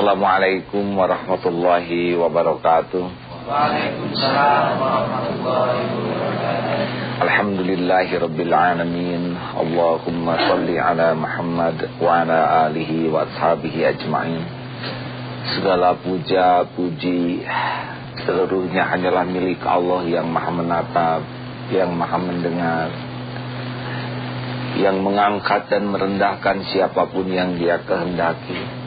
Assalamualaikum warahmatullahi wabarakatuh. Waalaikumsalam warahmatullahi wabarakatuh. Alhamdulillahirabbil alamin. Allahumma shalli ala Muhammad wa ala alihi wa ashabihi ajma'in. Segala puja puji seluruhnya hanyalah milik Allah yang Maha menatap, yang Maha mendengar, yang mengangkat dan merendahkan siapapun yang Dia kehendaki.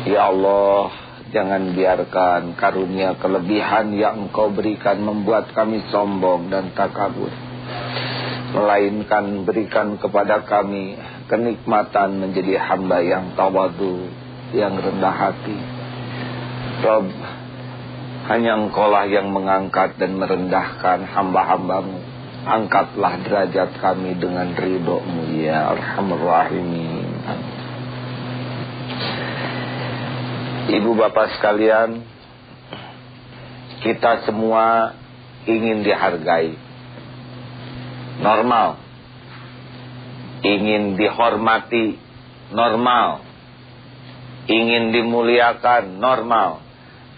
Ya Allah, jangan biarkan karunia kelebihan yang Engkau berikan membuat kami sombong dan takabur, melainkan berikan kepada kami kenikmatan menjadi hamba yang tawadu, yang rendah hati. Rabb, hanya Engkaulah yang mengangkat dan merendahkan hamba-hambamu. Angkatlah derajat kami dengan ridho-Mu ya Arhamar Rahimin. Ibu bapak sekalian, kita semua ingin dihargai, normal. Ingin dihormati, normal. Ingin dimuliakan, normal.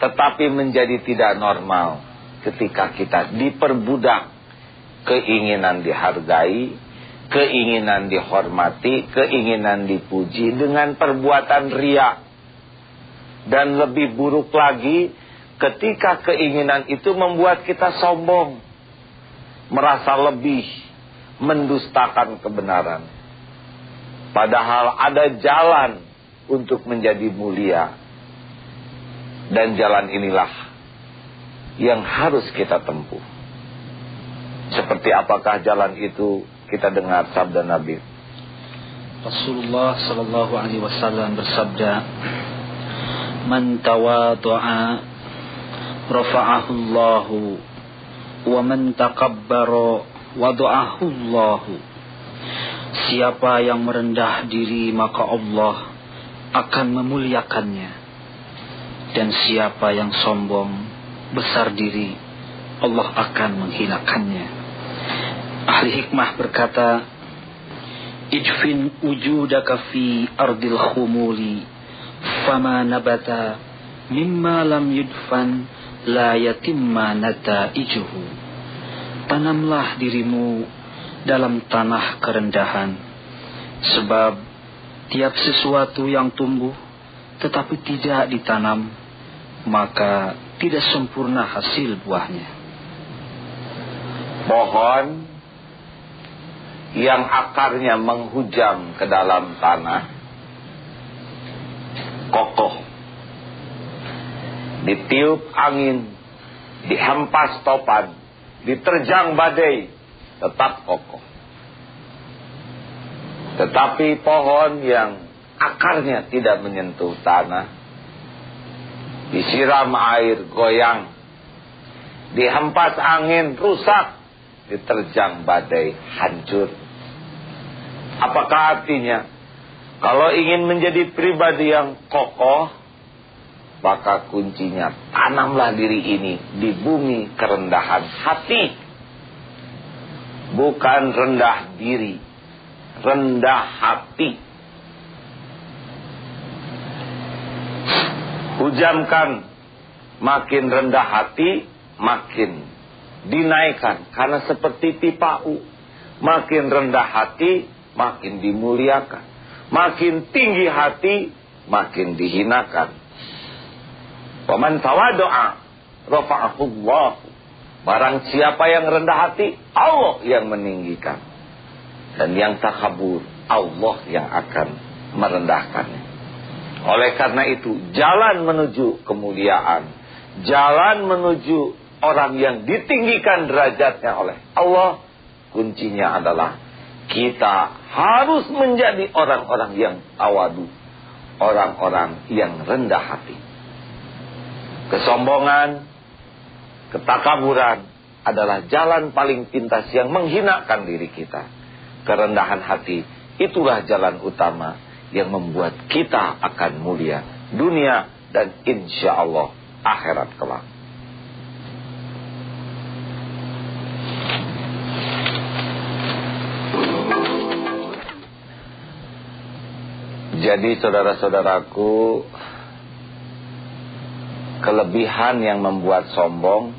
Tetapi menjadi tidak normal ketika kita diperbudak keinginan dihargai, keinginan dihormati, keinginan dipuji dengan perbuatan riya. Dan lebih buruk lagi ketika keinginan itu membuat kita sombong, merasa lebih, mendustakan kebenaran. Padahal ada jalan untuk menjadi mulia. Dan jalan inilah yang harus kita tempuh. Seperti apakah jalan itu? Kita dengar sabda Nabi. Rasulullah sallallahu alaihi wasallam bersabda, "Man tawadhu'a rafa'ahu Allahu, wa man takabbara wada'ahu Allahu." Siapa yang merendah diri maka Allah akan memuliakannya, dan siapa yang sombong besar diri Allah akan menghinakannya. Ahli hikmah berkata, "Ijfin wujudaka fi ardil khumuli, fama nabata mimma lam yudfan la yatimma nataijuhu." Tanamlah dirimu dalam tanah kerendahan, sebab tiap sesuatu yang tumbuh tetapi tidak ditanam, maka tidak sempurna hasil buahnya. Pohon yang akarnya menghujam ke dalam tanah kokoh, ditiup angin, dihempas topan, diterjang badai, tetap kokoh. Tetapi pohon yang akarnya tidak menyentuh tanah, disiram air goyang, dihempas angin rusak, diterjang badai hancur. Apakah artinya? Kalau ingin menjadi pribadi yang kokoh, maka kuncinya tanamlah diri ini di bumi kerendahan hati. Bukan rendah diri, rendah hati. Hujamkan, makin rendah hati, makin dinaikkan. Karena seperti pipa U, makin rendah hati, makin dimuliakan. Makin tinggi hati, makin dihinakan. Waman tawadhu'a rafa'ahu Allah. Barang siapa yang rendah hati, Allah yang meninggikan. Dan yang takabur, Allah yang akan merendahkannya. Oleh karena itu, jalan menuju kemuliaan, jalan menuju orang yang ditinggikan derajatnya oleh Allah, kuncinya adalah kita harus menjadi orang-orang yang tawadu, orang-orang yang rendah hati. Kesombongan, ketakaburan adalah jalan paling pintas yang menghinakan diri kita. Kerendahan hati, itulah jalan utama yang membuat kita akan mulia dunia dan insya Allah akhirat kelak. Jadi saudara-saudaraku, kelebihan yang membuat sombong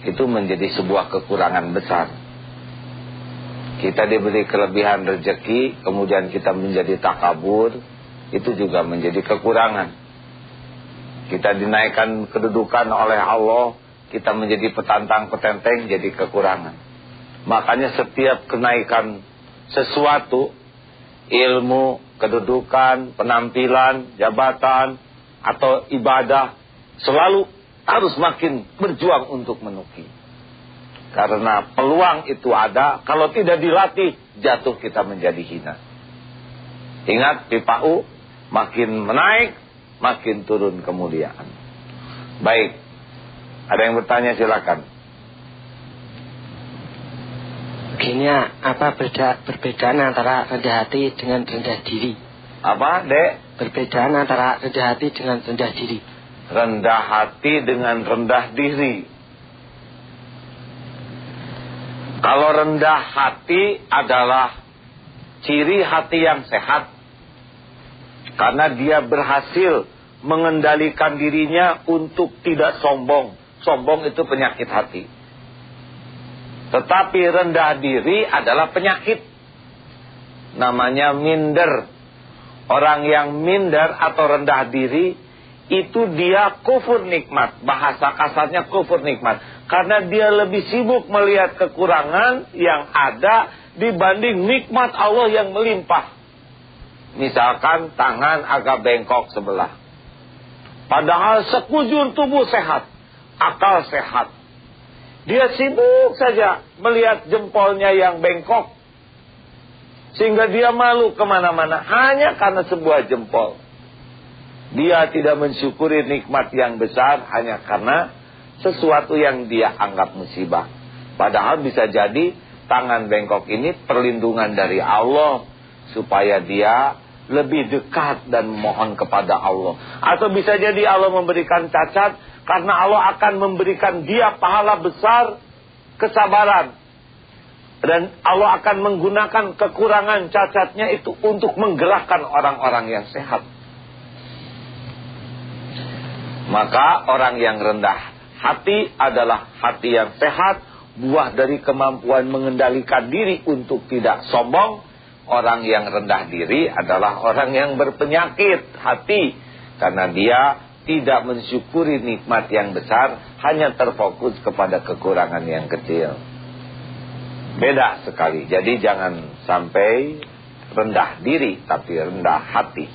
itu menjadi sebuah kekurangan besar. Kita diberi kelebihan rezeki, kemudian kita menjadi takabur, itu juga menjadi kekurangan. Kita dinaikkan kedudukan oleh Allah, kita menjadi petantang-petenteng, jadi kekurangan. Makanya setiap kenaikan sesuatu, ilmu, kedudukan, penampilan, jabatan, atau ibadah, selalu harus makin berjuang untuk menukik. Karena peluang itu ada, kalau tidak dilatih, jatuh kita menjadi hina. Ingat, pipa U, makin menaik, makin turun kemuliaan. Baik, ada yang bertanya, silakan. Begini, apa perbedaan antara rendah hati dengan rendah diri? Apa, Dek? Perbedaan antara rendah hati dengan rendah diri. Rendah hati dengan rendah diri. Kalau rendah hati adalah ciri hati yang sehat, karena dia berhasil mengendalikan dirinya untuk tidak sombong. Sombong itu penyakit hati. Tetapi rendah diri adalah penyakit, namanya minder. Orang yang minder atau rendah diri, itu dia kufur nikmat. Bahasa kasarnya kufur nikmat, karena dia lebih sibuk melihat kekurangan yang ada dibanding nikmat Allah yang melimpah. Misalkan tangan agak bengkok sebelah, padahal sekujur tubuh sehat, akal sehat. Dia sibuk saja melihat jempolnya yang bengkok, sehingga dia malu kemana-mana hanya karena sebuah jempol. Dia tidak mensyukuri nikmat yang besar hanya karena sesuatu yang dia anggap musibah. Padahal bisa jadi tangan bengkok ini perlindungan dari Allah, supaya dia lebih dekat dan mohon kepada Allah. Atau bisa jadi Allah memberikan cacat, karena Allah akan memberikan dia pahala besar, kesabaran. Dan Allah akan menggunakan kekurangan cacatnya itu untuk menggerakkan orang-orang yang sehat. Maka orang yang rendah hati adalah hati yang sehat, buah dari kemampuan mengendalikan diri untuk tidak sombong. Orang yang rendah diri adalah orang yang berpenyakit hati, karena dia tidak mensyukuri nikmat yang besar, hanya terfokus kepada kekurangan yang kecil. Beda sekali. Jadi jangan sampai rendah diri, tapi rendah hati.